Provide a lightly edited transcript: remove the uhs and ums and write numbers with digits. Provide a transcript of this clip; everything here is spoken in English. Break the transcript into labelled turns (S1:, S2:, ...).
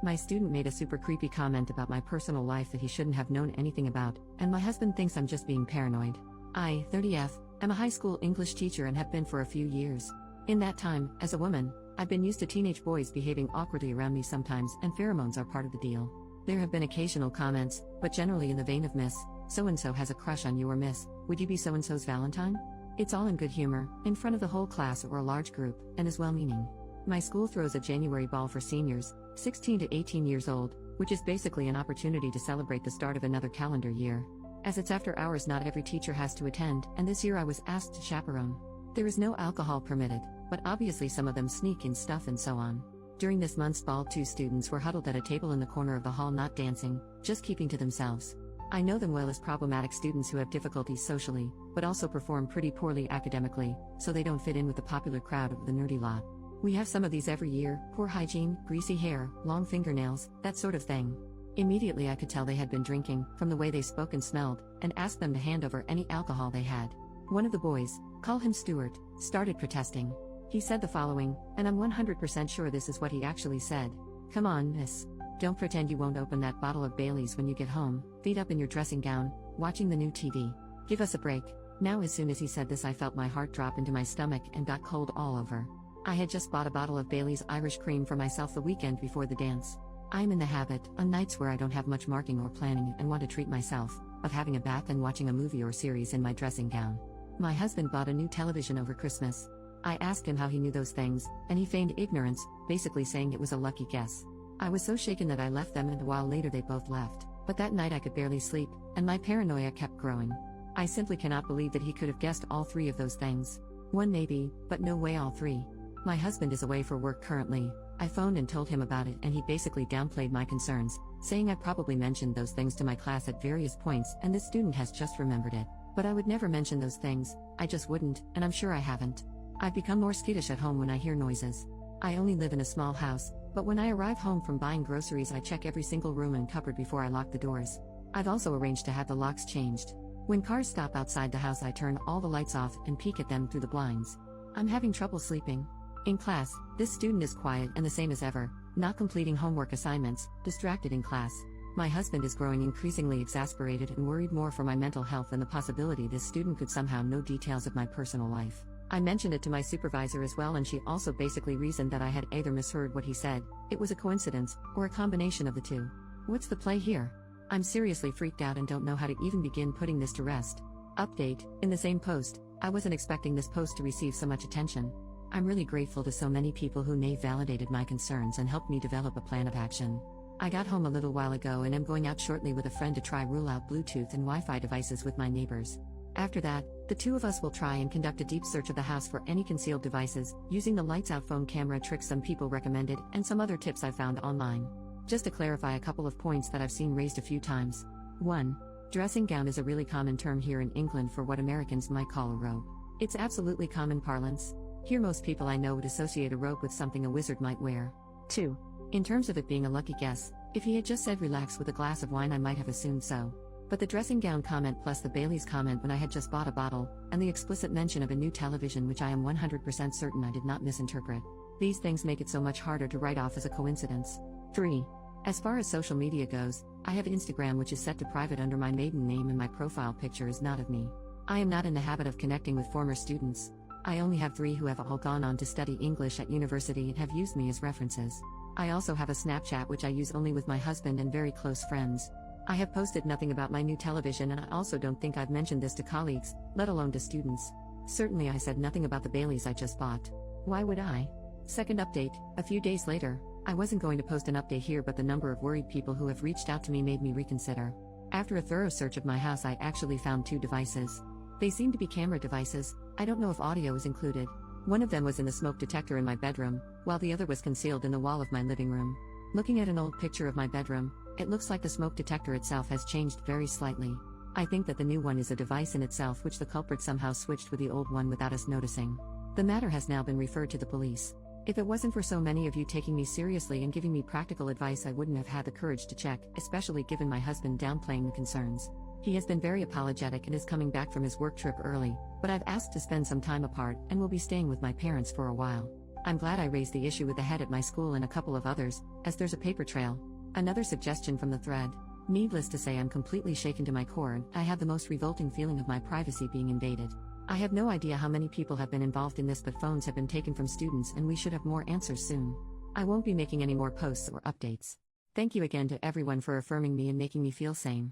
S1: My student made a super creepy comment about my personal life that he shouldn't have known anything about, and my husband thinks I'm just being paranoid. I, 30F, am a high school English teacher and have been for a few years. In that time, as a woman, I've been used to teenage boys behaving awkwardly around me sometimes, and pheromones are part of the deal. There have been occasional comments, but generally in the vein of Miss, so-and-so has a crush on you, or Miss, would you be so-and-so's Valentine? It's all in good humor, in front of the whole class or a large group, and is well-meaning. My school throws a January ball for seniors, 16 to 18 years old, which is basically an opportunity to celebrate the start of another calendar year. As it's after hours, not every teacher has to attend, and this year I was asked to chaperone. There is no alcohol permitted, but obviously some of them sneak in stuff and so on. During this month's ball, 2 students were huddled at a table in the corner of the hall, not dancing, just keeping to themselves. I know them well as problematic students who have difficulties socially, but also perform pretty poorly academically, so they don't fit in with the popular crowd of the nerdy lot. We have some of these every year: poor hygiene, greasy hair, long fingernails, that sort of thing. Immediately I could tell they had been drinking, from the way they spoke and smelled, and asked them to hand over any alcohol they had. One of the boys, call him Stuart, started protesting. He said the following, and I'm 100% sure this is what he actually said. "Come on, miss. Don't pretend you won't open that bottle of Bailey's when you get home, feet up in your dressing gown, watching the new TV. Give us a break." Now, as soon as he said this, I felt my heart drop into my stomach and got cold all over. I had just bought a bottle of Bailey's Irish Cream for myself the weekend before the dance. I'm in the habit, on nights where I don't have much marking or planning and want to treat myself, of having a bath and watching a movie or series in my dressing gown. My husband bought a new television over Christmas. I asked him how he knew those things, and he feigned ignorance, basically saying it was a lucky guess. I was so shaken that I left them, and a while later they both left. But that night I could barely sleep, and my paranoia kept growing. I simply cannot believe that he could have guessed all 3 of those things. One maybe, but no way all 3. My husband is away for work currently. I phoned and told him about it, and he basically downplayed my concerns, saying I probably mentioned those things to my class at various points and this student has just remembered it. But I would never mention those things, I just wouldn't, and I'm sure I haven't. I've become more skittish at home when I hear noises. I only live in a small house, but when I arrive home from buying groceries I check every single room and cupboard before I lock the doors. I've also arranged to have the locks changed. When cars stop outside the house I turn all the lights off and peek at them through the blinds. I'm having trouble sleeping. In class, this student is quiet and the same as ever, not completing homework assignments, distracted in class. My husband is growing increasingly exasperated and worried more for my mental health and the possibility this student could somehow know details of my personal life. I mentioned it to my supervisor as well, and she also basically reasoned that I had either misheard what he said, it was a coincidence, or a combination of the two. What's the play here? I'm seriously freaked out and don't know how to even begin putting this to rest. Update, in the same post, I wasn't expecting this post to receive so much attention. I'm really grateful to so many people who validated my concerns and helped me develop a plan of action. I got home a little while ago and am going out shortly with a friend to try rule out Bluetooth and Wi-Fi devices with my neighbors. After that, the 2 of us will try and conduct a deep search of the house for any concealed devices, using the lights out phone camera trick some people recommended and some other tips I found online. Just to clarify a couple of points that I've seen raised a few times. 1. Dressing gown is a really common term here in England for what Americans might call a robe. It's absolutely common parlance. Here most people I know would associate a robe with something a wizard might wear. 2. In terms of it being a lucky guess, if he had just said relax with a glass of wine I might have assumed so. But the dressing gown comment plus the Bailey's comment when I had just bought a bottle, and the explicit mention of a new television which I am 100% certain I did not misinterpret. These things make it so much harder to write off as a coincidence. 3. As far as social media goes, I have Instagram which is set to private under my maiden name and my profile picture is not of me. I am not in the habit of connecting with former students. I only have 3 who have all gone on to study English at university and have used me as references. I also have a Snapchat which I use only with my husband and very close friends. I have posted nothing about my new television, and I also don't think I've mentioned this to colleagues, let alone to students. Certainly I said nothing about the Baileys I just bought. Why would I? Second update, a few days later. I wasn't going to post an update here, but the number of worried people who have reached out to me made me reconsider. After a thorough search of my house I actually found 2 devices. They seem to be camera devices. I don't know if audio is included. One of them was in the smoke detector in my bedroom, while the other was concealed in the wall of my living room. Looking at an old picture of my bedroom, it looks like the smoke detector itself has changed very slightly. I think that the new one is a device in itself which the culprit somehow switched with the old one without us noticing. The matter has now been referred to the police. If it wasn't for so many of you taking me seriously and giving me practical advice I wouldn't have had the courage to check, especially given my husband downplaying the concerns. He has been very apologetic and is coming back from his work trip early, but I've asked to spend some time apart and will be staying with my parents for a while. I'm glad I raised the issue with the head at my school and a couple of others, as there's a paper trail. Another suggestion from the thread. Needless to say, I'm completely shaken to my core and I have the most revolting feeling of my privacy being invaded. I have no idea how many people have been involved in this, but phones have been taken from students and we should have more answers soon. I won't be making any more posts or updates. Thank you again to everyone for affirming me and making me feel sane.